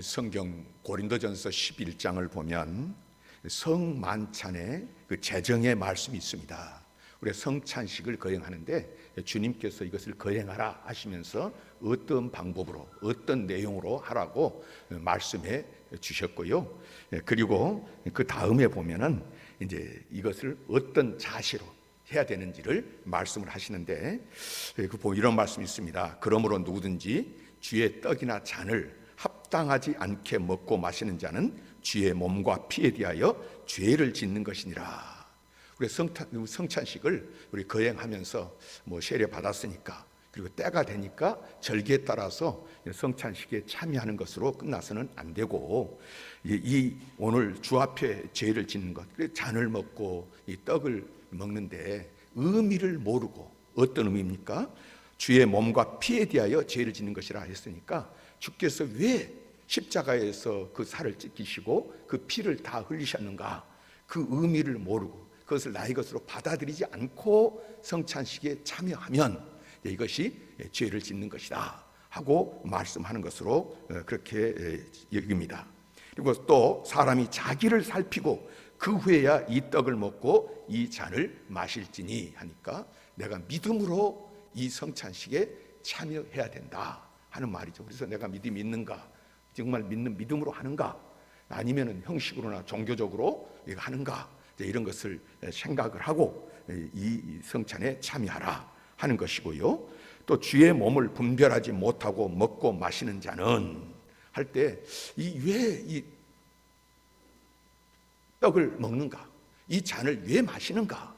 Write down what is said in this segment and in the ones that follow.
성경 고린도전서 11장을 보면 성만찬의 그 제정의 말씀이 있습니다. 우리 성찬식을 거행하는데 주님께서 이것을 거행하라 하시면서 어떤 방법으로 어떤 내용으로 하라고 말씀해 주셨고요. 그리고 그 다음에 보면은 이제 이것을 어떤 자세로 해야 되는지를 말씀을 하시는데 이런 말씀이 있습니다. 그러므로 누구든지 주의 떡이나 잔을 합당하지 않게 먹고 마시는 자는 주의 몸과 피에 대하여 죄를 짓는 것이니라. 우리 성찬식을 우리 거행하면서 세례 받았으니까, 그리고 때가 되니까 절기에 따라서 성찬식에 참여하는 것으로 끝나서는 안 되고, 이 오늘 주 앞에 죄를 짓는 것, 잔을 먹고 이 떡을 먹는데 의미를 모르고, 어떤 의미입니까? 주의 몸과 피에 대하여 죄를 짓는 것이라 했으니까 주께서 왜 십자가에서 그 살을 찢기시고 그 피를 다 흘리셨는가, 그 의미를 모르고 그것을 나의 것으로 받아들이지 않고 성찬식에 참여하면 이것이 죄를 짓는 것이다 하고 말씀하는 것으로 그렇게 여깁니다. 그리고 또 사람이 자기를 살피고 그 후에야 이 떡을 먹고 이 잔을 마실지니 하니까 내가 믿음으로 이 성찬식에 참여해야 된다 하는 말이죠. 그래서 내가 믿음이 있는가, 정말 믿는 믿음으로 하는가, 아니면 형식으로나 종교적으로 하는가, 이런 것을 생각을 하고 이 성찬에 참여하라 하는 것이고요. 또 주의 몸을 분별하지 못하고 먹고 마시는 자는 할 때 왜 이 떡을 먹는가, 이 잔을 왜 마시는가,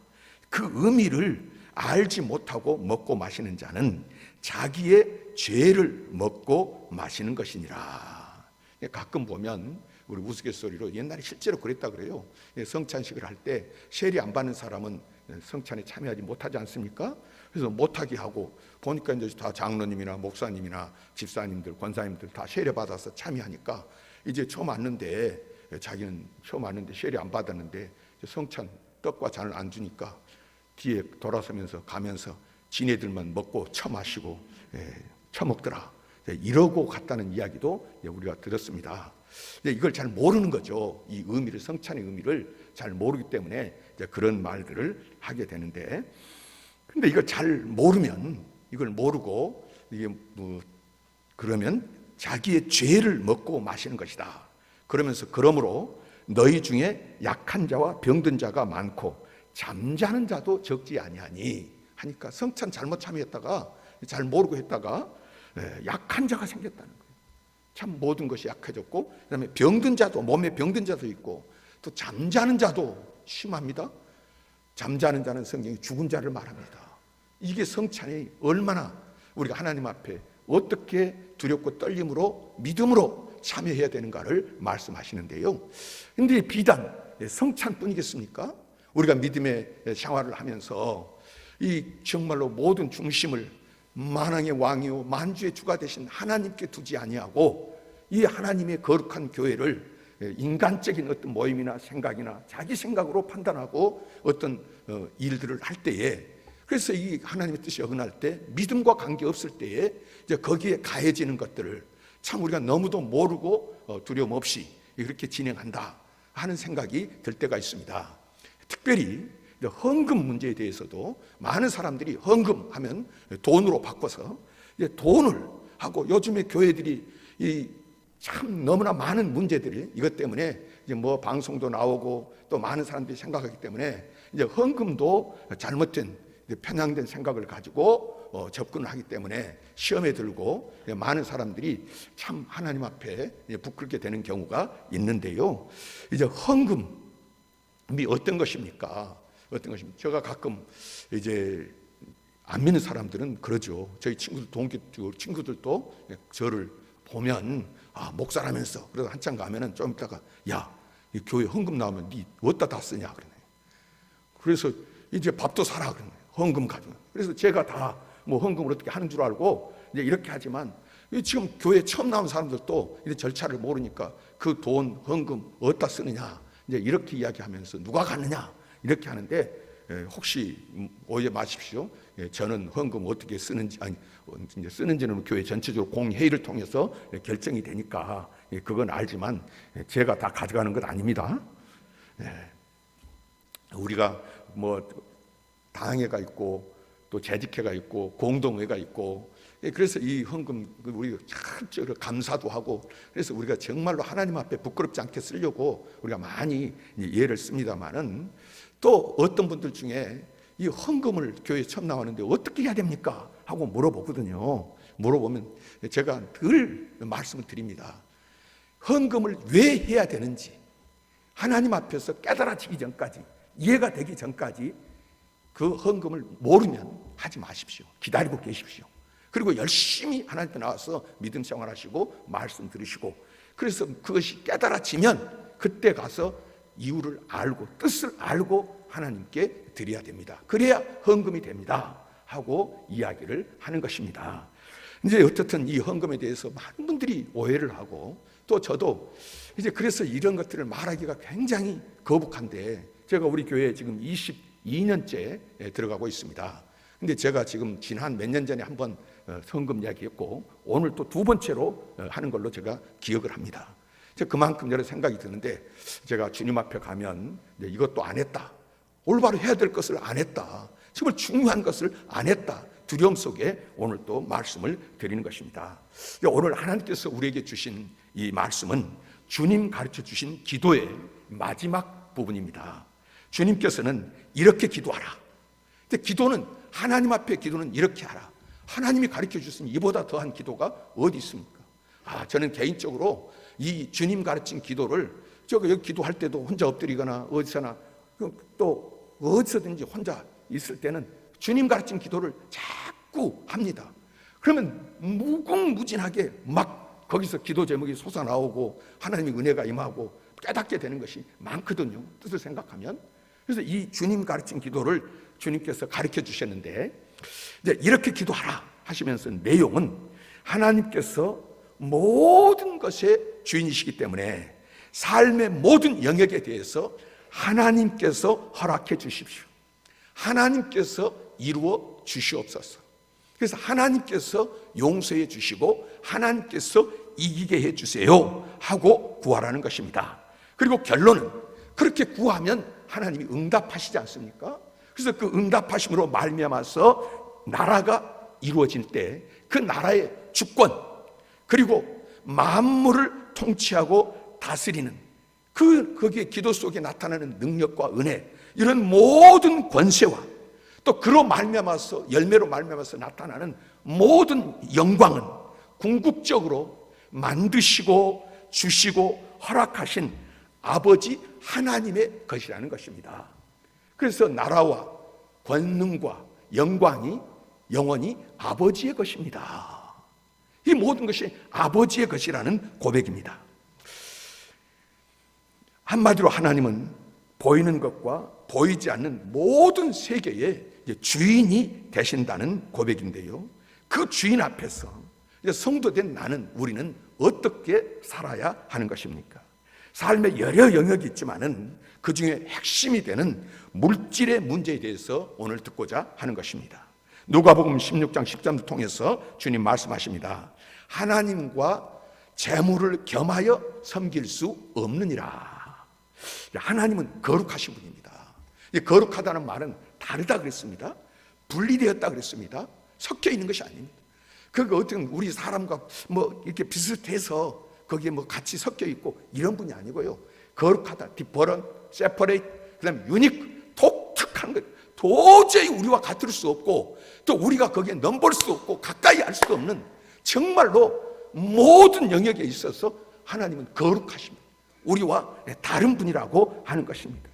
그 의미를 알지 못하고 먹고 마시는 자는 자기의 죄를 먹고 마시는 것이니라. 가끔 보면 우리 우스갯소리로 옛날에 실제로 그랬다 그래요. 성찬식을 할 때 세례 안 받는 사람은 성찬에 참여하지 못하지 않습니까? 그래서 못하게 하고 보니까 이제 다 장로님이나 목사님이나 집사님들, 권사님들 다 세례 받아서 참여하니까 이제 처음 왔는데, 자기는 처음 왔는데 세례 안 받았는데 성찬 떡과 잔을 안 주니까 뒤에 돌아서면서 가면서 지네들만 먹고 처마시고 처먹더라, 이러고 갔다는 이야기도 우리가 들었습니다. 이걸 잘 모르는 거죠. 이 의미를, 성찬의 의미를 잘 모르기 때문에 그런 말들을 하게 되는데, 근데 이걸 잘 모르면, 이걸 모르고 이게 그러면 자기의 죄를 먹고 마시는 것이다. 그러면서 그러므로 너희 중에 약한 자와 병든 자가 많고 잠자는 자도 적지 아니하니 하니까, 성찬 잘못 참여했다가 잘 모르고 했다가 약한 자가 생겼다는 거예요. 참 모든 것이 약해졌고, 그다음에 병든 자도, 몸에 병든 자도 있고, 또 잠자는 자도 심합니다. 잠자는 자는 성경이 죽은 자를 말합니다. 이게 성찬이 얼마나 우리가 하나님 앞에 어떻게 두렵고 떨림으로 믿음으로 참여해야 되는가를 말씀하시는데요. 근데 비단 성찬뿐이겠습니까? 우리가 믿음의 생활을 하면서 이 정말로 모든 중심을 만왕의 왕이요 만주의 주가 되신 하나님께 두지 아니하고 이 하나님의 거룩한 교회를 인간적인 어떤 모임이나 생각이나 자기 생각으로 판단하고 어떤 일들을 할 때에, 그래서 이 하나님의 뜻이 어긋날 때, 믿음과 관계없을 때에 이제 거기에 가해지는 것들을 참 우리가 너무도 모르고 두려움 없이 그렇게 진행한다 하는 생각이 들 때가 있습니다. 특별히 헌금 문제에 대해서도 많은 사람들이 헌금하면 돈으로 바꿔서 돈을 하고, 요즘에 교회들이 참 너무나 많은 문제들이 이것 때문에 이제 방송도 나오고 또 많은 사람들이 생각하기 때문에 이제 헌금도 잘못된 편향된 생각을 가지고 접근을 하기 때문에 시험에 들고 많은 사람들이 참 하나님 앞에 부끄럽게 되는 경우가 있는데요. 이제 헌금이 어떤 것입니까? 어떤 것입니까? 제가 가끔 이제 안 믿는 사람들은 그러죠. 저희 친구들, 동기 친구들도 저를 보면 목사라면서, 그래서 한참 가면은 좀 있다가 야, 이 교회 헌금 나오면 니 어디다 다 쓰냐 그러네. 그래서 이제 밥도 사라 그러네. 헌금 가지고. 그래서 제가 다 헌금을 어떻게 하는 줄 알고 이제 이렇게 하지만, 지금 교회 처음 나온 사람들도 이제 절차를 모르니까 그 돈 헌금 어디다 쓰느냐 이제 이렇게 이야기하면서 누가 갔느냐 이렇게 하는데, 혹시 오해 마십시오. 저는 헌금 어떻게 쓰는지, 아니 이제 쓰는지는 교회 전체적으로 공회의를 통해서 결정이 되니까 그건 알지만 제가 다 가져가는 건 아닙니다. 우리가 뭐 당회가 있고 또 재직회가 있고 공동회가 있고, 그래서 이 헌금 우리 참 감사도 하고, 그래서 우리가 정말로 하나님 앞에 부끄럽지 않게 쓰려고 우리가 많이 예를 씁니다만은, 또 어떤 분들 중에 이 헌금을 교회 처음 나왔는데 어떻게 해야 됩니까? 하고 물어보거든요. 물어보면 제가 늘 말씀을 드립니다. 헌금을 왜 해야 되는지 하나님 앞에서 깨달아지기 전까지, 이해가 되기 전까지 그 헌금을 모르면 하지 마십시오. 기다리고 계십시오. 그리고 열심히 하나님 앞에 나와서 믿음 생활하시고 말씀 들으시고, 그래서 그것이 깨달아지면 그때 가서 이유를 알고 뜻을 알고 하나님께 드려야 됩니다. 그래야 헌금이 됩니다 하고 이야기를 하는 것입니다. 이제 어쨌든 이 헌금에 대해서 많은 분들이 오해를 하고, 또 저도 이제 그래서 이런 것들을 말하기가 굉장히 거북한데, 제가 우리 교회에 지금 22년째 들어가고 있습니다. 근데 제가 지금 지난 몇 년 전에 한번 헌금 이야기했고, 오늘 또 두 번째로 하는 걸로 제가 기억을 합니다. 그만큼 여러 생각이 드는데, 제가 주님 앞에 가면 이것도 안 했다, 올바로 해야 될 것을 안 했다, 정말 중요한 것을 안 했다, 두려움 속에 오늘 또 말씀을 드리는 것입니다. 오늘 하나님께서 우리에게 주신 이 말씀은 주님 가르쳐 주신 기도의 마지막 부분입니다. 주님께서는 이렇게 기도하라. 근데 기도는, 하나님 앞에 기도는 이렇게 하라. 하나님이 가르쳐 주신 이보다 더한 기도가 어디 있습니까? 저는 개인적으로 이 주님 가르친 기도를, 여기 기도할 때도 혼자 엎드리거나 어디서나, 또 어디서든지 혼자 있을 때는 주님 가르친 기도를 자꾸 합니다. 그러면 무궁무진하게 막 거기서 기도 제목이 솟아나오고 하나님의 은혜가 임하고 깨닫게 되는 것이 많거든요, 뜻을 생각하면. 그래서 이 주님 가르친 기도를 주님께서 가르쳐 주셨는데, 이제 이렇게 기도하라 하시면서 내용은, 하나님께서 모든 것의 주인이시기 때문에 삶의 모든 영역에 대해서 하나님께서 허락해 주십시오. 하나님께서 이루어 주시옵소서. 그래서 하나님께서 용서해 주시고 하나님께서 이기게 해 주세요 하고 구하라는 것입니다. 그리고 결론은, 그렇게 구하면 하나님이 응답하시지 않습니까? 그래서 그 응답하심으로 말미암아서 나라가 이루어질 때 그 나라의 주권, 그리고 만물을 통치하고 다스리는 거기에 기도 속에 나타나는 능력과 은혜, 이런 모든 권세와 또 그로 말미암아서, 열매로 말미암아서 나타나는 모든 영광은 궁극적으로 만드시고 주시고 허락하신 아버지 하나님의 것이라는 것입니다. 그래서 나라와 권능과 영광이 영원히 아버지의 것입니다. 이 모든 것이 아버지의 것이라는 고백입니다. 한마디로 하나님은 보이는 것과 보이지 않는 모든 세계의 주인이 되신다는 고백인데요, 그 주인 앞에서 성도된 나는, 우리는 어떻게 살아야 하는 것입니까? 삶의 여러 영역이 있지만은 그 중에 핵심이 되는 물질의 문제에 대해서 오늘 듣고자 하는 것입니다. 누가복음 16장 13절 통해서 주님 말씀하십니다. 하나님과 재물을 겸하여 섬길 수 없느니라. 하나님은 거룩하신 분입니다. 거룩하다는 말은 다르다 그랬습니다. 분리되었다 그랬습니다. 섞여 있는 것이 아닙니다. 그거 어떤 우리 사람과 뭐 이렇게 비슷해서 거기에 뭐 같이 섞여 있고 이런 분이 아니고요. 거룩하다, 디퍼런, 세퍼레이트, 그다음에 유닉, 독특한 것, 도저히 우리와 같을 수 없고 또 우리가 거기에 넘볼 수 없고 가까이 할 수 없는, 정말로 모든 영역에 있어서 하나님은 거룩하십니다. 우리와 다른 분이라고 하는 것입니다.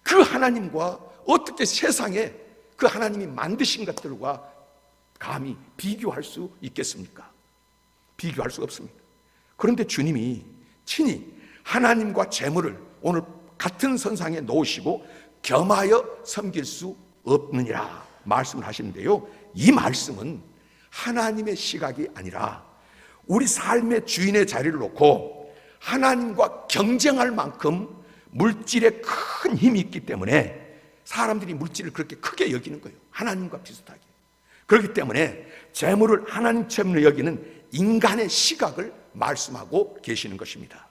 그 하나님과 어떻게 세상에 그 하나님이 만드신 것들과 감히 비교할 수 있겠습니까? 비교할 수 없습니다. 그런데 주님이 친히 하나님과 재물을 오늘 같은 선상에 놓으시고 겸하여 섬길 수 없느니라 말씀을 하시는데요, 이 말씀은 하나님의 시각이 아니라 우리 삶의 주인의 자리를 놓고 하나님과 경쟁할 만큼 물질에 큰 힘이 있기 때문에 사람들이 물질을 그렇게 크게 여기는 거예요. 하나님과 비슷하게. 그렇기 때문에 재물을 하나님처럼 여기는 인간의 시각을 말씀하고 계시는 것입니다.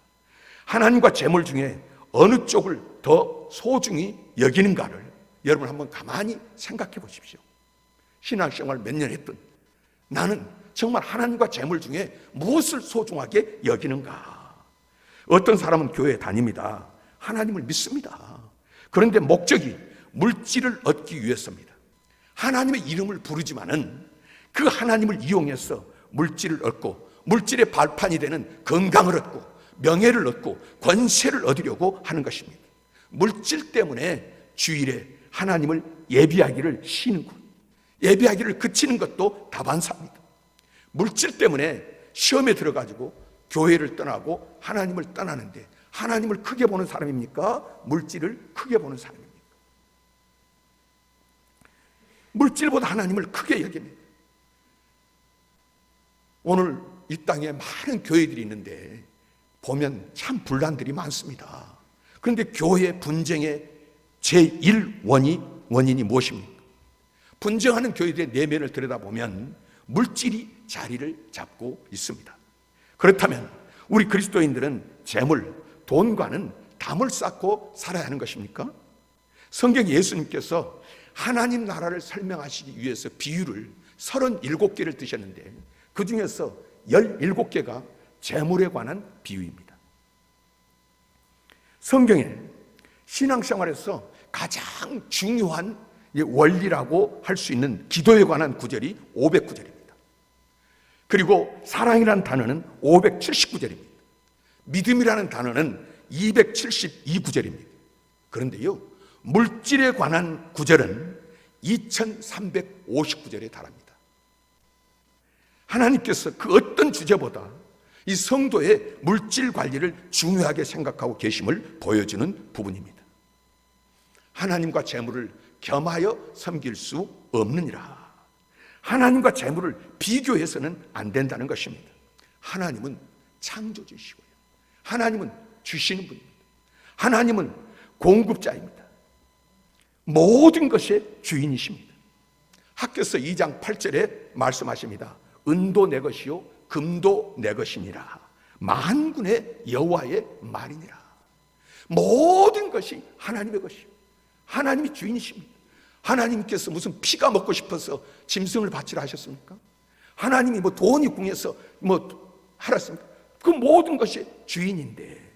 하나님과 재물 중에 어느 쪽을 더 소중히 여기는가를 여러분 한번 가만히 생각해 보십시오. 신앙생활 몇 년 했든 나는 정말 하나님과 재물 중에 무엇을 소중하게 여기는가? 어떤 사람은 교회에 다닙니다. 하나님을 믿습니다. 그런데 목적이 물질을 얻기 위해서입니다. 하나님의 이름을 부르지만은 그 하나님을 이용해서 물질을 얻고 물질의 발판이 되는 건강을 얻고 명예를 얻고 권세를 얻으려고 하는 것입니다. 물질 때문에 주일에 하나님을 예비하기를 쉬는군. 예비하기를 그치는 것도 다반사입니다. 물질 때문에 시험에 들어가지고 교회를 떠나고 하나님을 떠나는데 하나님을 크게 보는 사람입니까? 물질을 크게 보는 사람입니까? 물질보다 하나님을 크게 여깁니다. 오늘 이 땅에 많은 교회들이 있는데 보면 참 분란들이 많습니다. 그런데 교회 분쟁의 제1원인이 무엇입니까? 분쟁하는 교회들의 내면을 들여다보면 물질이 자리를 잡고 있습니다. 그렇다면 우리 그리스도인들은 재물, 돈과는 담을 쌓고 살아야 하는 것입니까? 성경 예수님께서 하나님 나라를 설명하시기 위해서 비유를 37개를 드셨는데 그 중에서 17개가 재물에 관한 비유입니다. 성경에 신앙생활에서 가장 중요한 원리라고 할 수 있는 기도에 관한 구절이 500구절입니다. 그리고 사랑이라는 단어는 579절입니다. 믿음이라는 단어는 272구절입니다. 그런데요, 물질에 관한 구절은 2350구절에 달합니다. 하나님께서 그 어떤 주제보다 이 성도의 물질 관리를 중요하게 생각하고 계심을 보여주는 부분입니다. 하나님과 재물을 겸하여 섬길 수 없느니라. 하나님과 재물을 비교해서는 안 된다는 것입니다. 하나님은 창조주시고요, 하나님은 주시는 분입니다. 하나님은 공급자입니다. 모든 것의 주인이십니다. 학개서 2장 8절에 말씀하십니다. 은도 내 것이요 금도 내 것이니라. 만군의 여호와의 말이니라. 모든 것이 하나님의 것이요, 하나님이 주인이십니다. 하나님께서 무슨 피가 먹고 싶어서 짐승을 바치라 하셨습니까? 하나님이 뭐 돈이 궁해서 뭐 하랐습니까? 그 모든 것이 주인인데.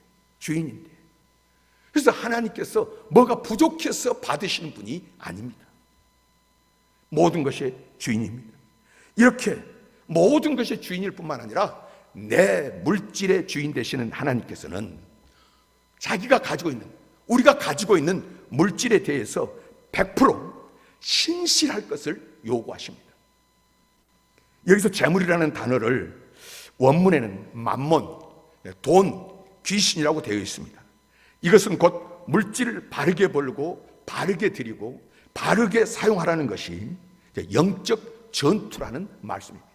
그래서 하나님께서 뭐가 부족해서 받으시는 분이 아닙니다. 모든 것이 주인입니다. 이렇게 모든 것이 주인일 뿐만 아니라 내 물질의 주인 되시는 하나님께서는 자기가 가지고 있는, 우리가 가지고 있는 물질에 대해서 100% 신실할 것을 요구하십니다. 여기서 재물이라는 단어를 원문에는 만몬, 돈, 귀신이라고 되어 있습니다. 이것은 곧 물질을 바르게 벌고 바르게 드리고 바르게 사용하라는 것이 영적 전투라는 말씀입니다.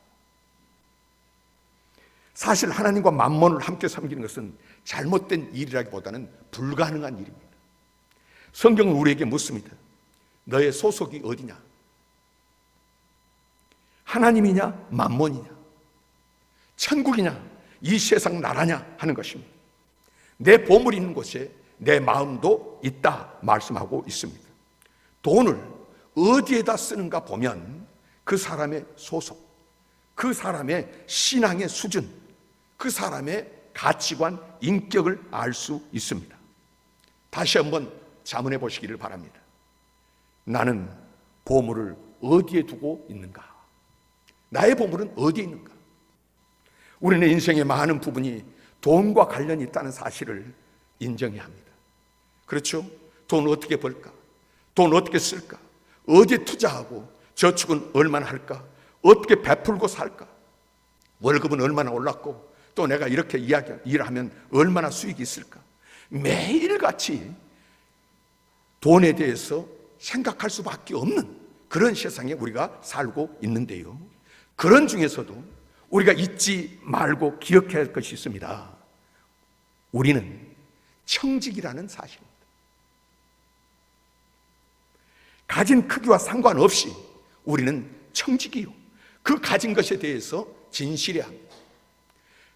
사실 하나님과 만몬을 함께 섬기는 것은 잘못된 일이라기보다는 불가능한 일입니다. 성경은 우리에게 묻습니다. 너의 소속이 어디냐? 하나님이냐 만몬이냐? 천국이냐 이 세상 나라냐 하는 것입니다. 내 보물이 있는 곳에 내 마음도 있다 말씀하고 있습니다. 돈을 어디에다 쓰는가 보면 그 사람의 소속, 그 사람의 신앙의 수준, 그 사람의 가치관, 인격을 알 수 있습니다. 다시 한번 자문해 보시기를 바랍니다. 나는 보물을 어디에 두고 있는가? 나의 보물은 어디에 있는가? 우리는 인생의 많은 부분이 돈과 관련이 있다는 사실을 인정해야 합니다. 그렇죠? 돈 어떻게 벌까? 돈 어떻게 쓸까? 어디에 투자하고 저축은 얼마나 할까? 어떻게 베풀고 살까? 월급은 얼마나 올랐고 또 내가 이렇게 일하면 얼마나 수익이 있을까? 매일같이 돈에 대해서 생각할 수밖에 없는 그런 세상에 우리가 살고 있는데요, 그런 중에서도 우리가 잊지 말고 기억해야 할 것이 있습니다. 우리는 청직이라는 사실입니다. 가진 크기와 상관없이 우리는 청직이요, 그 가진 것에 대해서 진실해야 합니다.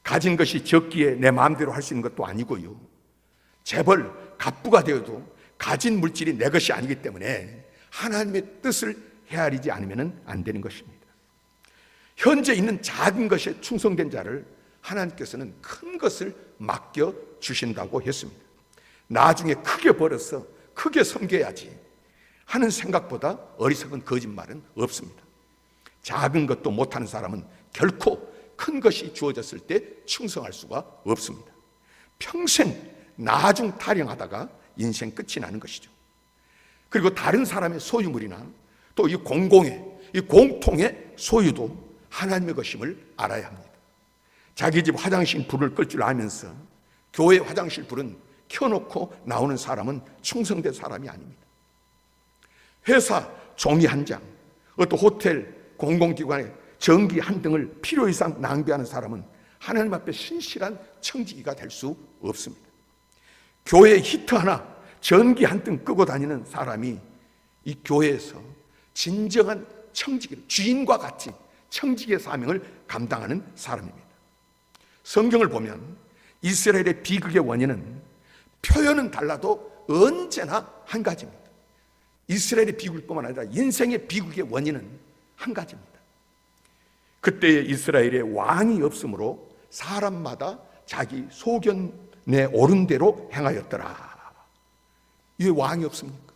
가진 것이 적기에 내 마음대로 할 수 있는 것도 아니고요. 재벌, 갑부가 되어도 가진 물질이 내 것이 아니기 때문에 하나님의 뜻을 헤아리지 않으면 안 되는 것입니다. 현재 있는 작은 것에 충성된 자를 하나님께서는 큰 것을 맡겨 주신다고 했습니다. 나중에 크게 벌어서 크게 섬겨야지 하는 생각보다 어리석은 거짓말은 없습니다. 작은 것도 못하는 사람은 결코 큰 것이 주어졌을 때 충성할 수가 없습니다. 평생 나중 타령하다가 인생 끝이 나는 것이죠. 그리고 다른 사람의 소유물이나 또 이 공공의, 이 공통의 소유도 하나님의 것임을 알아야 합니다. 자기 집 화장실 불을 끌 줄 알면서 교회 화장실 불은 켜놓고 나오는 사람은 충성된 사람이 아닙니다. 회사 종이 한 장, 어떤 호텔, 공공기관의 전기 한 등을 필요 이상 낭비하는 사람은 하나님 앞에 신실한 청지기가 될 수 없습니다. 교회에 히터 하나, 전기 한 등 끄고 다니는 사람이 이 교회에서 진정한 청지기, 주인과 같이 청지기의 사명을 감당하는 사람입니다. 성경을 보면 이스라엘의 비극의 원인은 표현은 달라도 언제나 한 가지입니다. 이스라엘의 비극뿐만 아니라 인생의 비극의 원인은 한 가지입니다. 그때의 이스라엘의 왕이 없으므로 사람마다 자기 소견에 옳은 대로 행하였더라. 왜 왕이 없습니까?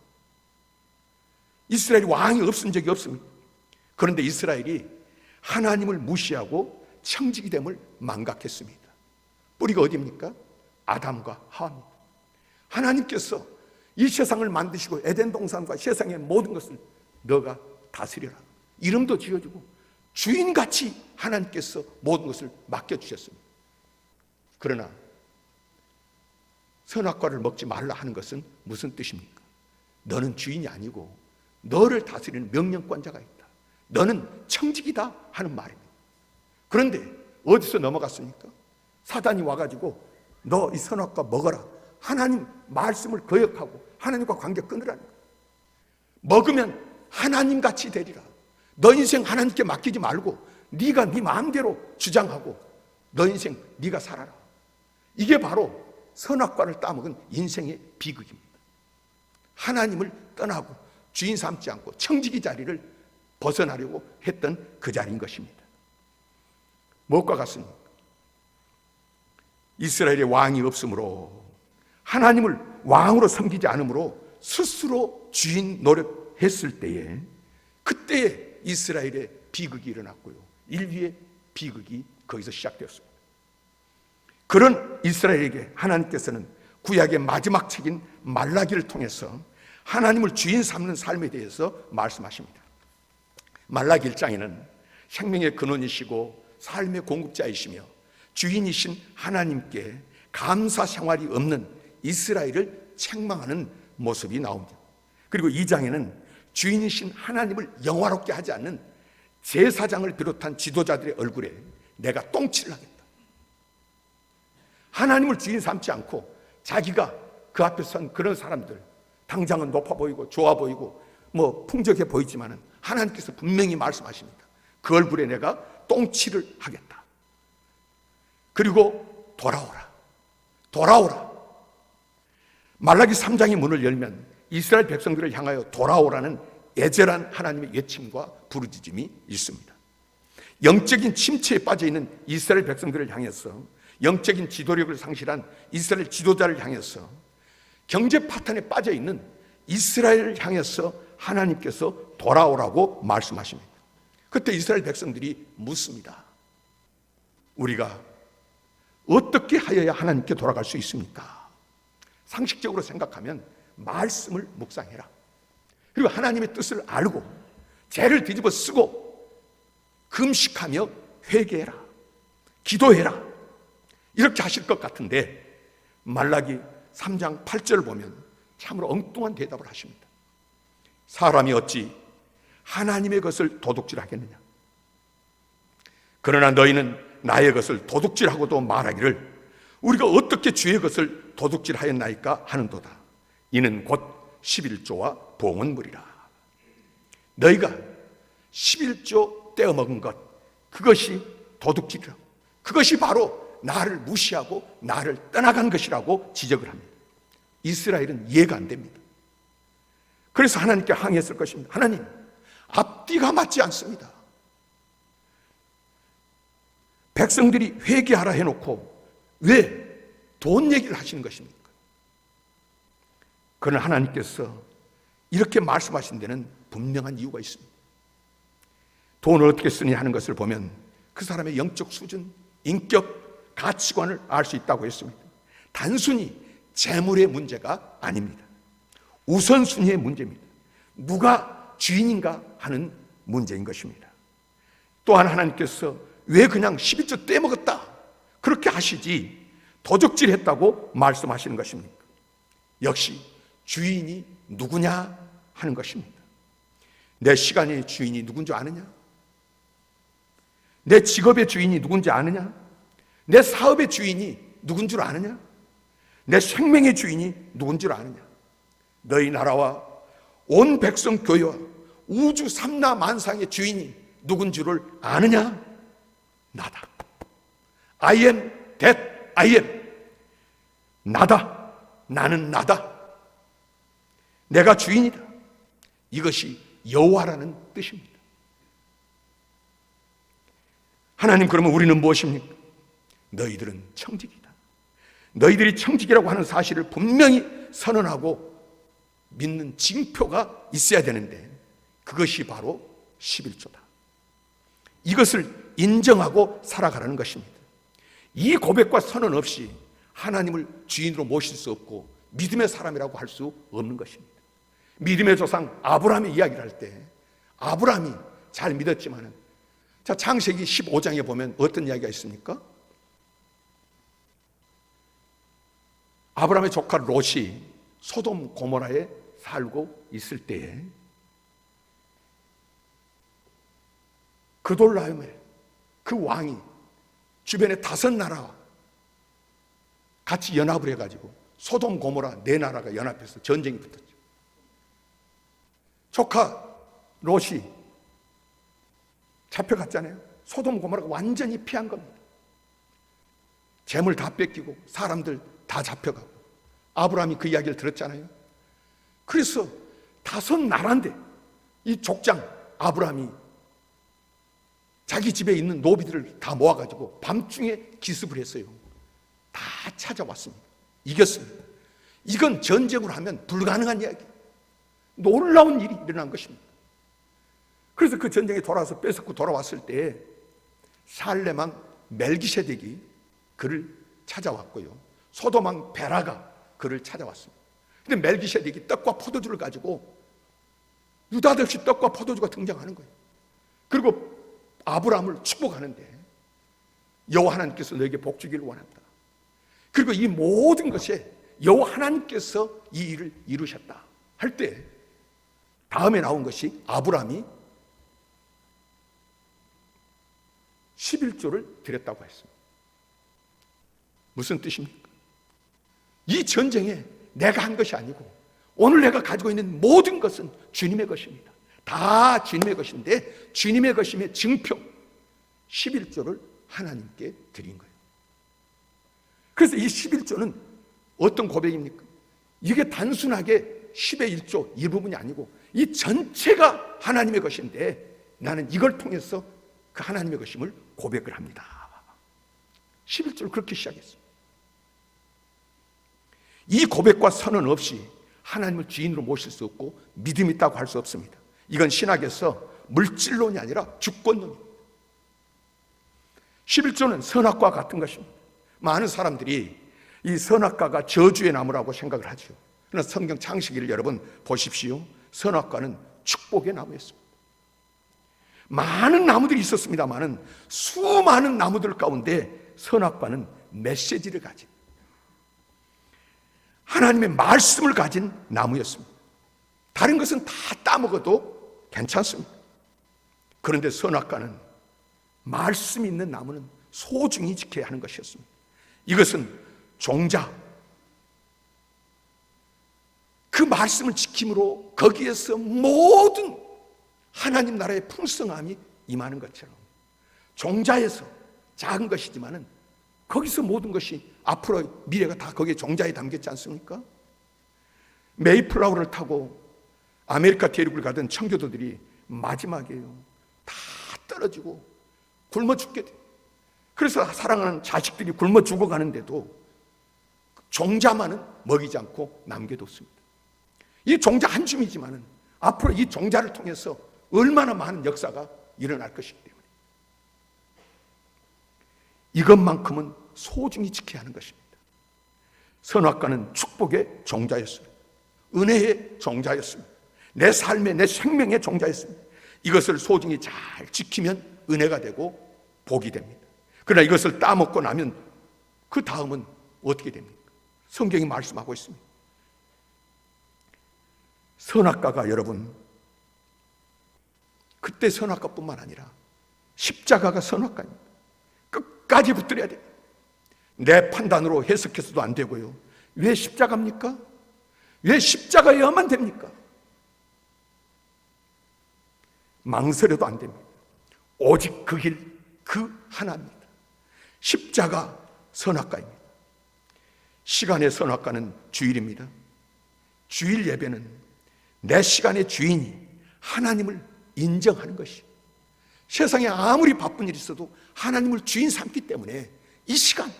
이스라엘이 왕이 없은 적이 없습니다. 그런데 이스라엘이 하나님을 무시하고 청지기 됨을 망각했습니다. 뿌리가 어디입니까? 아담과 하와입니다. 하나님께서 이 세상을 만드시고 에덴 동산과 세상의 모든 것을 너가 다스려라, 이름도 지어주고 주인같이 하나님께서 모든 것을 맡겨주셨습니다. 그러나 선악과를 먹지 말라 하는 것은 무슨 뜻입니까? 너는 주인이 아니고 너를 다스리는 명령권자가 있다, 너는 청지기다 하는 말입니다. 그런데 어디서 넘어갔습니까? 사단이 와가지고 너 이 선악과 먹어라, 하나님 말씀을 거역하고 하나님과 관계 끊으라는 거예요. 먹으면 하나님같이 되리라. 너 인생 하나님께 맡기지 말고 네가 네 마음대로 주장하고 너 인생 네가 살아라. 이게 바로 선악과를 따먹은 인생의 비극입니다. 하나님을 떠나고 주인 삼지 않고 청지기 자리를 벗어나려고 했던 그 자리인 것입니다. 무엇과 같습니까? 이스라엘의 왕이 없으므로, 하나님을 왕으로 섬기지 않으므로 스스로 주인 노릇했을 때에, 그때에 이스라엘의 비극이 일어났고요, 인류의 비극이 거기서 시작되었습니다. 그런 이스라엘에게 하나님께서는 구약의 마지막 책인 말라기를 통해서 하나님을 주인 삼는 삶에 대해서 말씀하십니다. 말라기 1장에는 생명의 근원이시고 삶의 공급자이시며 주인이신 하나님께 감사 생활이 없는 이스라엘을 책망하는 모습이 나옵니다. 그리고 2장에는 주인이신 하나님을 영화롭게 하지 않는 제사장을 비롯한 지도자들의 얼굴에 내가 똥칠을 하겠다. 하나님을 주인 삼지 않고 자기가 그 앞에 선 그런 사람들, 당장은 높아 보이고 좋아 보이고 뭐 풍족해 보이지만은 하나님께서 분명히 말씀하십니다. 그 얼굴에 내가 똥칠을 하겠다. 그리고 돌아오라, 돌아오라. 말라기 3장의 문을 열면 이스라엘 백성들을 향하여 돌아오라는 애절한 하나님의 외침과 부르짖음이 있습니다. 영적인 침체에 빠져있는 이스라엘 백성들을 향해서, 영적인 지도력을 상실한 이스라엘 지도자를 향해서, 경제 파탄에 빠져있는 이스라엘을 향해서 하나님께서 돌아오라고 말씀하십니다. 그때 이스라엘 백성들이 묻습니다. 우리가 어떻게 하여야 하나님께 돌아갈 수 있습니까? 상식적으로 생각하면 말씀을 묵상해라. 그리고 하나님의 뜻을 알고 죄를 뒤집어 쓰고 금식하며 회개해라, 기도해라, 이렇게 하실 것 같은데 말라기 3장 8절을 보면 참으로 엉뚱한 대답을 하십니다. 사람이 어찌 하나님의 것을 도둑질하겠느냐? 그러나 너희는 나의 것을 도둑질하고도 말하기를 우리가 어떻게 주의 것을 도둑질하였나이까 하는도다. 이는 곧 11조와 봉헌물이라. 너희가 11조 떼어먹은 것, 그것이 도둑질이라고, 그것이 바로 나를 무시하고 나를 떠나간 것이라고 지적을 합니다. 이스라엘은 이해가 안 됩니다. 그래서 하나님께 항의했을 것입니다. 하나님, 앞뒤가 맞지 않습니다. 백성들이 회개하라 해놓고 왜 돈 얘기를 하시는 것입니까? 그러나 하나님께서 이렇게 말씀하신 데는 분명한 이유가 있습니다. 돈을 어떻게 쓰느냐 하는 것을 보면 그 사람의 영적 수준, 인격, 가치관을 알 수 있다고 했습니다. 단순히 재물의 문제가 아닙니다. 우선순위의 문제입니다. 누가 주인인가 하는 문제인 것입니다. 또한 하나님께서 왜 그냥 11조 떼먹었다 그렇게 하시지 도적질했다고 말씀하시는 것입니까? 역시 주인이 누구냐 하는 것입니다. 내 시간의 주인이 누군지 아느냐? 내 직업의 주인이 누군지 아느냐? 내 사업의 주인이 누군 줄 아느냐? 내 생명의 주인이 누군 줄 아느냐? 너희 나라와 온 백성 교회와 우주 삼라 만상의 주인이 누군 줄을 아느냐? 나다. I am that I am. 나다. 나는 나다. 내가 주인이다. 이것이 여호와라는 뜻입니다. 하나님, 그러면 우리는 무엇입니까? 너희들은 청직이다. 너희들이 청직이라고 하는 사실을 분명히 선언하고 믿는 징표가 있어야 되는데 그것이 바로 11조다. 이것을 인정하고 살아가라는 것입니다. 이 고백과 선언 없이 하나님을 주인으로 모실 수 없고 믿음의 사람이라고 할 수 없는 것입니다. 믿음의 조상 아브라함의 이야기를 할 때 아브라함이 잘 믿었지만은, 자, 창세기 15장에 보면 어떤 이야기가 있습니까? 아브라함의 조카 롯이 소돔 고모라에 살고 있을 때에 그돌라오멜 그 왕이 주변에 5나라와 같이 연합을 해가지고 소돔 고모라 4나라가 연합해서 전쟁이 붙었죠. 조카 롯이 잡혀갔잖아요. 소돔 고모라가 완전히 피한 겁니다. 재물 다 뺏기고 사람들 다 잡혀가고. 아브라함이 그 이야기를 들었잖아요. 그래서 5나라인데 이 족장 아브라함이 자기 집에 있는 노비들을 다 모아가지고 밤중에 기습을 했어요. 다 찾아왔습니다. 이겼습니다. 이건 전쟁으로 하면 불가능한 이야기, 놀라운 일이 일어난 것입니다. 그래서 그 전쟁에 돌아와서 뺏었고 돌아왔을 때 살렘 왕 멜기세덱이 그를 찾아왔고요, 소돔 왕 베라가 그를 찾아왔습니다. 근데 멜기세덱이 떡과 포도주를 가지고 느닷없이 떡과 포도주가 등장하는 거예요. 그리고 아브라함을 축복하는데 여호와 하나님께서 너에게 복 주기를 원한다. 그리고 이 모든 것에 여호와 하나님께서 이 일을 이루셨다 할 때 다음에 나온 것이 아브라함이 11조를 드렸다고 했습니다. 무슨 뜻입니까? 이 전쟁에 내가 한 것이 아니고 오늘 내가 가지고 있는 모든 것은 주님의 것입니다. 다 주님의 것인데 주님의 것임의 증표 11조를 하나님께 드린 거예요. 그래서 이 11조는 어떤 고백입니까? 이게 단순하게 10의 1조 일부분이 아니고 이 전체가 하나님의 것인데 나는 이걸 통해서 그 하나님의 것임을 고백을 합니다. 11조를 그렇게 시작했어요. 이 고백과 선언 없이 하나님을 주인으로 모실 수 없고 믿음이 있다고 할 수 없습니다. 이건 신학에서 물질론이 아니라 주권론입니다. 11조는 선악과 같은 것입니다. 많은 사람들이 이 선악과가 저주의 나무라고 생각을 하죠. 그러나 성경 창세기를 여러분 보십시오. 선악과는 축복의 나무였습니다. 많은 나무들이 있었습니다만은 수많은 나무들 가운데 선악과는 메시지를 가진, 하나님의 말씀을 가진 나무였습니다. 다른 것은 다 따먹어도 괜찮습니다. 그런데 선악과는 말씀이 있는 나무는 소중히 지켜야 하는 것이었습니다. 이것은 종자, 그 말씀을 지킴으로 거기에서 모든 하나님 나라의 풍성함이 임하는 것처럼 종자에서 작은 것이지만은 거기서 모든 것이 앞으로 미래가 다 거기에 종자에 담겼지 않습니까? 메이플라워를 타고 아메리카 대륙을 가던 청교도들이 마지막이에요. 다 떨어지고 굶어 죽게 돼. 그래서 사랑하는 자식들이 굶어 죽어가는데도 종자만은 먹이지 않고 남겨뒀습니다. 이 종자 한 줌이지만은 앞으로 이 종자를 통해서 얼마나 많은 역사가 일어날 것이기 때문에 이것만큼은 소중히 지켜야 하는 것입니다. 선악과는 축복의 종자였습니다. 은혜의 종자였습니다. 내 삶의, 내 생명의 종자였습니다. 이것을 소중히 잘 지키면 은혜가 되고 복이 됩니다. 그러나 이것을 따먹고 나면 그 다음은 어떻게 됩니까? 성경이 말씀하고 있습니다. 선악과가 여러분, 그때 선악과뿐만 아니라 십자가가 선악과입니다. 끝까지 붙들어야 돼요. 내 판단으로 해석해서도 안 되고요. 왜 십자가입니까? 왜 십자가여야만 됩니까? 망설여도 안 됩니다. 오직 그 길, 그 하나입니다. 십자가 선악과입니다. 시간의 선악과는 주일입니다. 주일 예배는 내 시간의 주인이 하나님을 인정하는 것이, 세상에 아무리 바쁜 일이 있어도 하나님을 주인 삼기 때문에 이 시간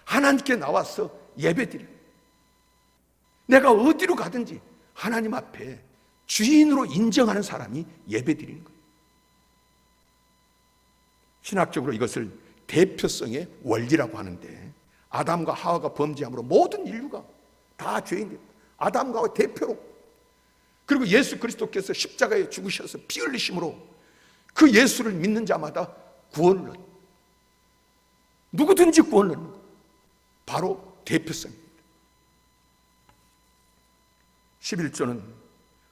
하나님께 나와서 예배드려, 내가 어디로 가든지 하나님 앞에 주인으로 인정하는 사람이 예배드리는 거예요. 신학적으로 이것을 대표성의 원리라고 하는데, 아담과 하와가 범죄함으로 모든 인류가 다 죄인입니다. 아담과 하와 대표로, 그리고 예수 그리스도께서 십자가에 죽으셔서 피 흘리심으로 그 예수를 믿는 자마다 구원을 얻는, 누구든지 구원을 얻는 것, 바로 대표성입니다. 11조는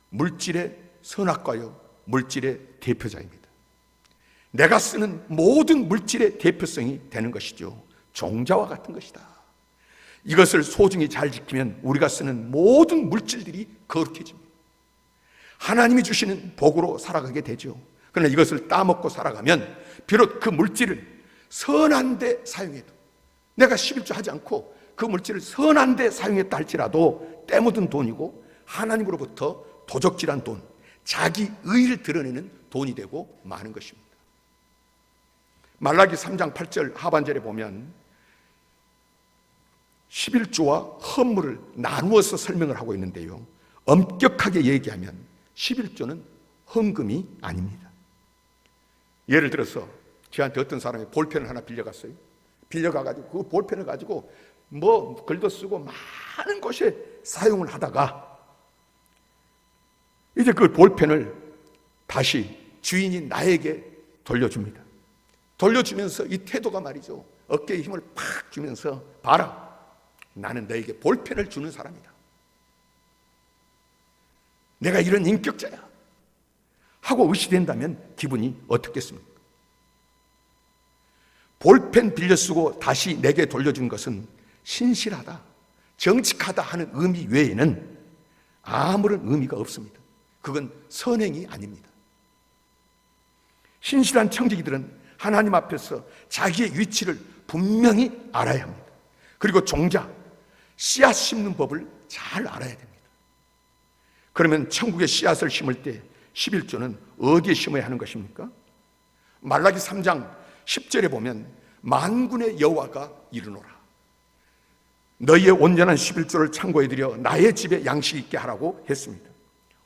물질의 선악과요, 물질의 대표자입니다. 내가 쓰는 모든 물질의 대표성이 되는 것이죠. 종자와 같은 것이다. 이것을 소중히 잘 지키면 우리가 쓰는 모든 물질들이 거룩해집니다. 하나님이 주시는 복으로 살아가게 되죠. 그러나 이것을 따먹고 살아가면 비록 그 물질을 선한 데 사용해도, 내가 11조 하지 않고 그 물질을 선한 데 사용했다 할지라도 때묻은 돈이고 하나님으로부터 도적질한 돈, 자기 의를 드러내는 돈이 되고 마는 것입니다. 말라기 3장 8절 하반절에 보면 11조와 헌물을 나누어서 설명을 하고 있는데요, 엄격하게 얘기하면 11조는 헌금이 아닙니다. 예를 들어서 저한테 어떤 사람이 볼펜을 하나 빌려갔어요. 빌려가가지고 그 볼펜을 가지고 뭐 글도 쓰고 많은 곳에 사용을 하다가 이제 그 볼펜을 다시 주인이 나에게 돌려줍니다. 돌려주면서 이 태도가 말이죠, 어깨에 힘을 팍 주면서, 봐라, 나는 너에게 볼펜을 주는 사람이다, 내가 이런 인격자야 하고 의시된다면 기분이 어떻겠습니까? 볼펜 빌려 쓰고 다시 내게 돌려준 것은 신실하다, 정직하다 하는 의미 외에는 아무런 의미가 없습니다. 그건 선행이 아닙니다. 신실한 청지기들은 하나님 앞에서 자기의 위치를 분명히 알아야 합니다. 그리고 종자, 씨앗 심는 법을 잘 알아야 됩니다. 그러면 천국의 씨앗을 심을 때 11조는 어디에 심어야 하는 것입니까? 말라기 3장 10절에 보면 만군의 여호와가 이르노라, 너희의 온전한 11조를 창고에 들여 나의 집에 양식 있게 하라고 했습니다.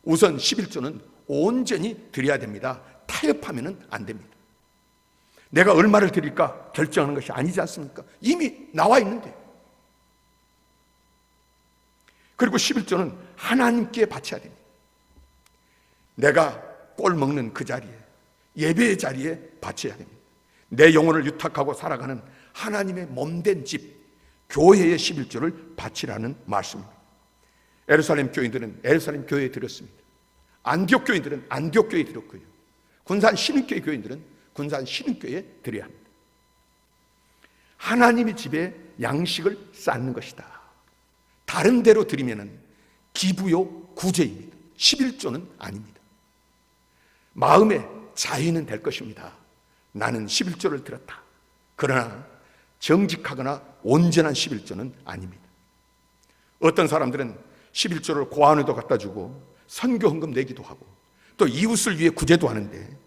우선 11조는 온전히 드려야 됩니다. 타협하면 안 됩니다. 내가 얼마를 드릴까 결정하는 것이 아니지 않습니까? 이미 나와 있는데. 그리고 11조는 하나님께 바쳐야 됩니다. 내가 꼴 먹는 그 자리에, 예배의 자리에 바쳐야 됩니다. 내 영혼을 유탁하고 살아가는 하나님의 몸된 집, 교회의 11조를 바치라는 말씀입니다. 예루살렘 교인들은 예루살렘 교회에 드렸습니다. 안디옥 교인들은 안디옥 교회에 드렸고요, 군산 신흥교회 교인들은 군산 신흥교회에 드려야 합니다. 하나님의 집에 양식을 쌓는 것이다. 다른 데로 드리면 기부요, 구제입니다. 11조는 아닙니다. 마음의 자유는 될 것입니다. 나는 11조를 드렸다. 그러나 정직하거나 온전한 11조는 아닙니다. 어떤 사람들은 11조를 고아원에도 갖다 주고 선교 헌금 내기도 하고 또 이웃을 위해 구제도 하는데,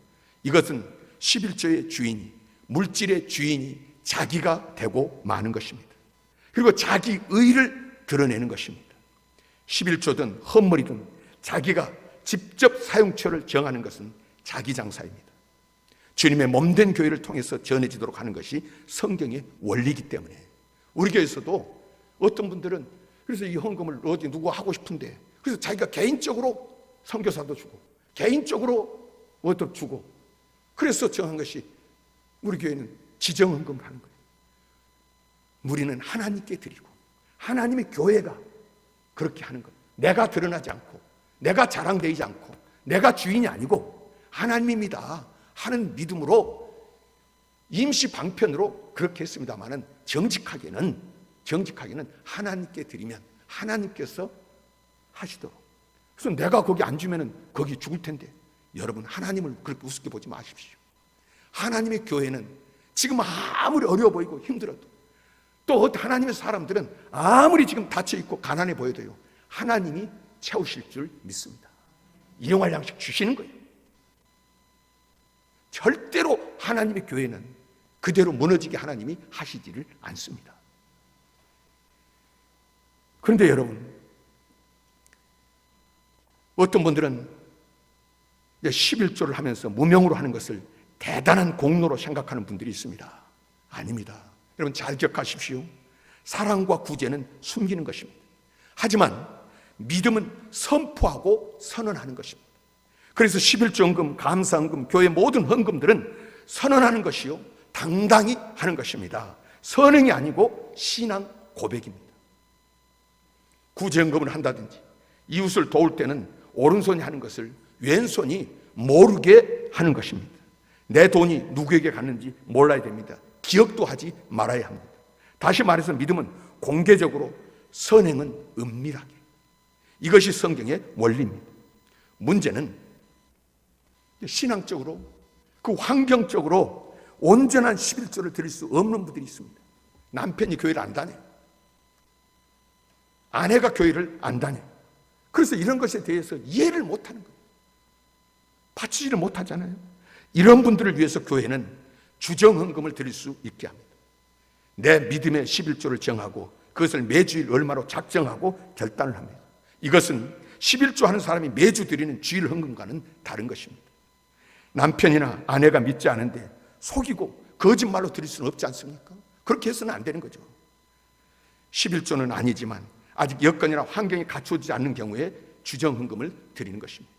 이것은 11조의 주인이, 물질의 주인이 자기가 되고 마는 것입니다. 그리고 자기 의를 드러내는 것입니다. 11조든 헌물이든 자기가 직접 사용처를 정하는 것은 자기 장사입니다. 주님의 몸된 교회를 통해서 전해지도록 하는 것이 성경의 원리이기 때문에, 우리 교회에서도 어떤 분들은 그래서 이 헌금을 어디 누구 하고 싶은데, 그래서 자기가 개인적으로 선교사도 주고 개인적으로 뭐도 주고, 그래서 정한 것이 우리 교회는 지정헌금을 하는 거예요. 우리는 하나님께 드리고 하나님의 교회가 그렇게 하는 거예요. 내가 드러나지 않고 내가 자랑되지 않고 내가 주인이 아니고 하나님입니다 하는 믿음으로 임시 방편으로 그렇게 했습니다마는 정직하게는 하나님께 드리면 하나님께서 하시도록. 그래서 내가 거기 안 주면은 거기 죽을 텐데, 여러분 하나님을 그렇게 우습게 보지 마십시오. 하나님의 교회는 지금 아무리 어려워 보이고 힘들어도, 또 하나님의 사람들은 아무리 지금 닫혀있고 가난해 보여도요, 하나님이 채우실 줄 믿습니다. 일용할 양식 주시는 거예요. 절대로 하나님의 교회는 그대로 무너지게 하나님이 하시지를 않습니다. 그런데 여러분, 어떤 분들은 11조를 하면서 무명으로 하는 것을 대단한 공로로 생각하는 분들이 있습니다. 아닙니다. 여러분 잘 기억하십시오. 사랑과 구제는 숨기는 것입니다. 하지만 믿음은 선포하고 선언하는 것입니다. 그래서 11조 헌금, 감사헌금, 교회 모든 헌금들은 선언하는 것이요, 당당히 하는 것입니다. 선행이 아니고 신앙 고백입니다. 구제헌금을 한다든지 이웃을 도울 때는 오른손이 하는 것을 왼손이 모르게 하는 것입니다. 내 돈이 누구에게 갔는지 몰라야 됩니다. 기억도 하지 말아야 합니다. 다시 말해서 믿음은 공개적으로, 선행은 은밀하게. 이것이 성경의 원리입니다. 문제는 신앙적으로, 그 환경적으로 온전한 11조를 드릴 수 없는 분들이 있습니다. 남편이 교회를 안 다녀요. 아내가 교회를 안 다녀요. 그래서 이런 것에 대해서 이해를 못하는 거예요. 바치지를 못하잖아요. 이런 분들을 위해서 교회는 주정헌금을 드릴 수 있게 합니다. 내 믿음의 11조를 정하고 그것을 매주일 얼마로 작정하고 결단을 합니다. 이것은 11조 하는 사람이 매주 드리는 주일 헌금과는 다른 것입니다. 남편이나 아내가 믿지 않은데 속이고 거짓말로 드릴 수는 없지 않습니까? 그렇게 해서는 안 되는 거죠. 11조는 아니지만 아직 여건이나 환경이 갖추어지지 않는 경우에 주정헌금을 드리는 것입니다.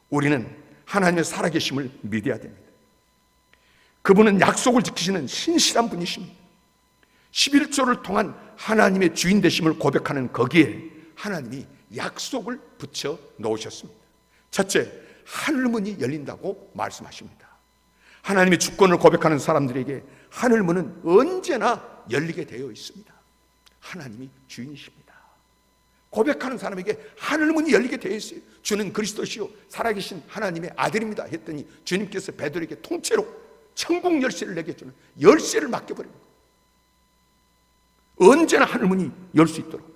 우리는 하나님의 살아계심을 믿어야 됩니다. 그분은 약속을 지키시는 신실한 분이십니다. 11조를 통한 하나님의 주인 되심을 고백하는 거기에 하나님이 약속을 붙여 놓으셨습니다. 첫째, 하늘문이 열린다고 말씀하십니다. 하나님의 주권을 고백하는 사람들에게 하늘문은 언제나 열리게 되어 있습니다. 하나님이 주인이십니다. 고백하는 사람에게 하늘문이 열리게 되어 있어요. 주는 그리스도시요 살아계신 하나님의 아들입니다 했더니 주님께서 베드로에게 통째로 천국 열쇠를 내게 주는 열쇠를 맡겨버리는 거예요. 언제나 하늘문이 열 수 있도록.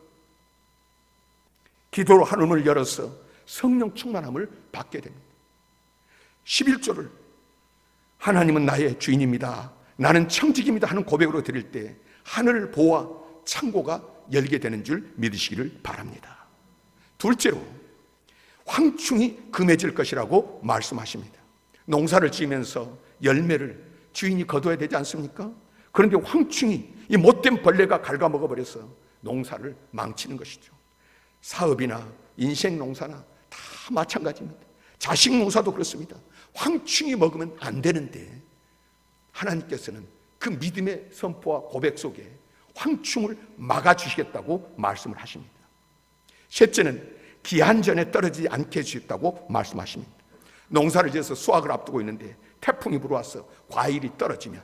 기도로 하늘문을 열어서 성령 충만함을 받게 됩니다. 11조를 하나님은 나의 주인입니다, 나는 청직입니다 하는 고백으로 드릴 때 하늘 보와 창고가 열게 되는 줄 믿으시기를 바랍니다. 둘째로, 황충이 금해질 것이라고 말씀하십니다. 농사를 지으면서 열매를 주인이 거둬야 되지 않습니까? 그런데 황충이, 이 못된 벌레가 갉아먹어버려서 농사를 망치는 것이죠. 사업이나 인생 농사나 다 마찬가지입니다. 자식 농사도 그렇습니다. 황충이 먹으면 안 되는데 하나님께서는 그 믿음의 선포와 고백 속에 황충을 막아주시겠다고 말씀을 하십니다. 셋째는 기한 전에 떨어지지 않게 해주셨다고 말씀하십니다. 농사를 지어서 수확을 앞두고 있는데 태풍이 불어와서 과일이 떨어지면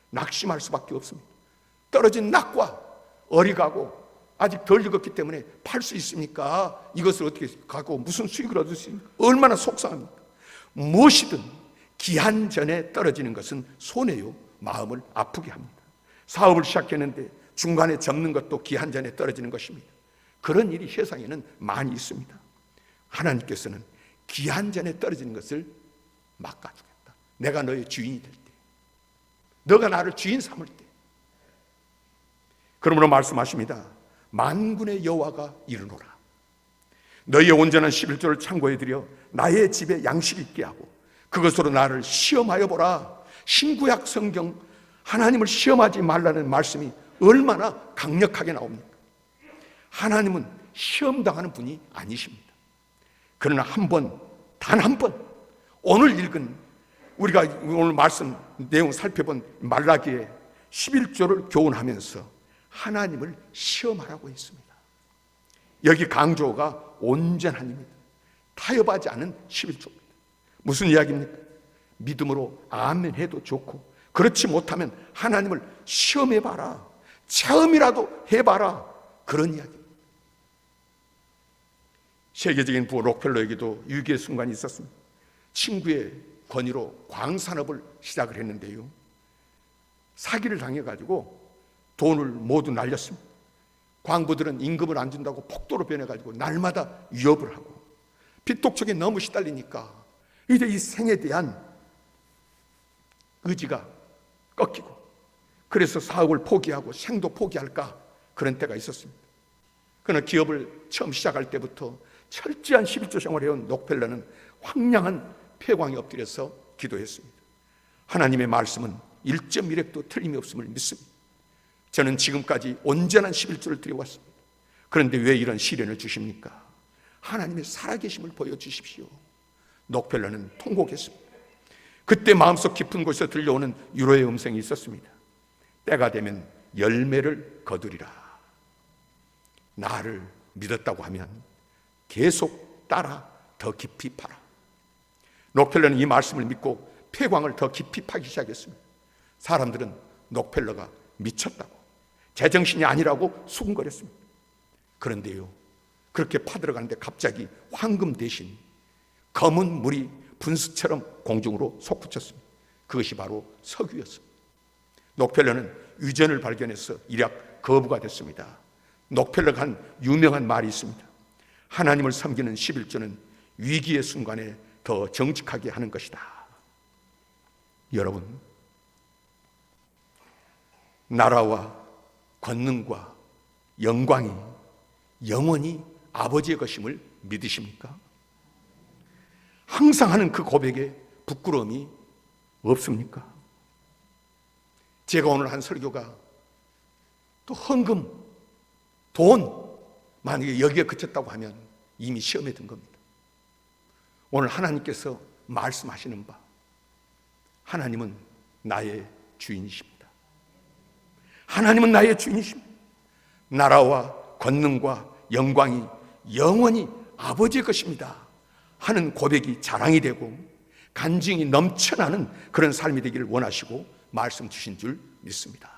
낙심할 수밖에 없습니다. 떨어진 낙과 어리가고 아직 덜 익었기 때문에 팔 수 있습니까? 이것을 어떻게 가고 무슨 수익을 얻을 수 있습니까? 얼마나 속상합니까? 무엇이든 기한 전에 떨어지는 것은 손해요, 마음을 아프게 합니다. 사업을 시작했는데 중간에 접는 것도 기한전에 떨어지는 것입니다. 그런 일이 세상에는 많이 있습니다. 하나님께서는 기한전에 떨어지는 것을 막아주겠다. 내가 너의 주인이 될 때, 너가 나를 주인 삼을 때. 그러므로 말씀하십니다. 만군의 여호와가 이르노라. 너희의 온전한 11조를 창고에 들여 나의 집에 양식 있게 하고 그것으로 나를 시험하여 보라. 신구약 성경 하나님을 시험하지 말라는 말씀이 얼마나 강력하게 나옵니까? 하나님은 시험당하는 분이 아니십니다. 그러나 한 번, 단 한 번, 오늘 읽은 우리가 오늘 말씀 내용 살펴본 말라기의 11조를 교훈하면서 하나님을 시험하라고 했습니다. 여기 강조가 온전함입니다. 타협하지 않은 11조입니다. 무슨 이야기입니까? 믿음으로 아멘 해도 좋고, 그렇지 못하면 하나님을 시험해봐라, 체험이라도 해봐라, 그런 이야기입니다. 세계적인 부호 록펠러에게도 위기의 순간이 있었습니다. 친구의 권유로 광산업을 시작을 했는데요, 사기를 당해가지고 돈을 모두 날렸습니다. 광부들은 임금을 안 준다고 폭도로 변해가지고 날마다 위협을 하고 빚독촉에 너무 시달리니까 이제 이 생에 대한 의지가 꺾이고, 그래서 사업을 포기하고 생도 포기할까 그런 때가 있었습니다. 그러나 기업을 처음 시작할 때부터 철저한 11조 생활을 해온 록펠러는 황량한 폐광에 엎드려서 기도했습니다. 하나님의 말씀은 1.1획도 틀림이 없음을 믿습니다. 저는 지금까지 온전한 11조를 드려왔습니다. 그런데 왜 이런 시련을 주십니까? 하나님의 살아계심을 보여주십시오. 록펠러는 통곡했습니다. 그때 마음속 깊은 곳에서 들려오는 위로의 음성이 있었습니다. 때가 되면 열매를 거두리라. 나를 믿었다고 하면 계속 따라 더 깊이 파라. 록펠러는 이 말씀을 믿고 폐광을 더 깊이 파기 시작했습니다. 사람들은 록펠러가 미쳤다고, 제정신이 아니라고 수군거렸습니다. 그런데요, 그렇게 파들어가는데 갑자기 황금 대신 검은 물이 분수처럼 공중으로 솟구쳤습니다. 그것이 바로 석유였습니다. 록펠러는 위전을 발견해서 일약 거부가 됐습니다. 록펠러가 한 유명한 말이 있습니다. 하나님을 섬기는 11조는 위기의 순간에 더 정직하게 하는 것이다. 여러분, 나라와 권능과 영광이 영원히 아버지의 것임을 믿으십니까? 항상 하는 그 고백에 부끄러움이 없습니까? 제가 오늘 한 설교가 또 헌금, 돈, 만약에 여기에 그쳤다고 하면 이미 시험에 든 겁니다. 오늘 하나님께서 말씀하시는 바, 하나님은 나의 주인이십니다. 하나님은 나의 주인이십니다. 나라와 권능과 영광이 영원히 아버지의 것입니다 하는 고백이 자랑이 되고 간증이 넘쳐나는 그런 삶이 되기를 원하시고 말씀 주신 줄 믿습니다.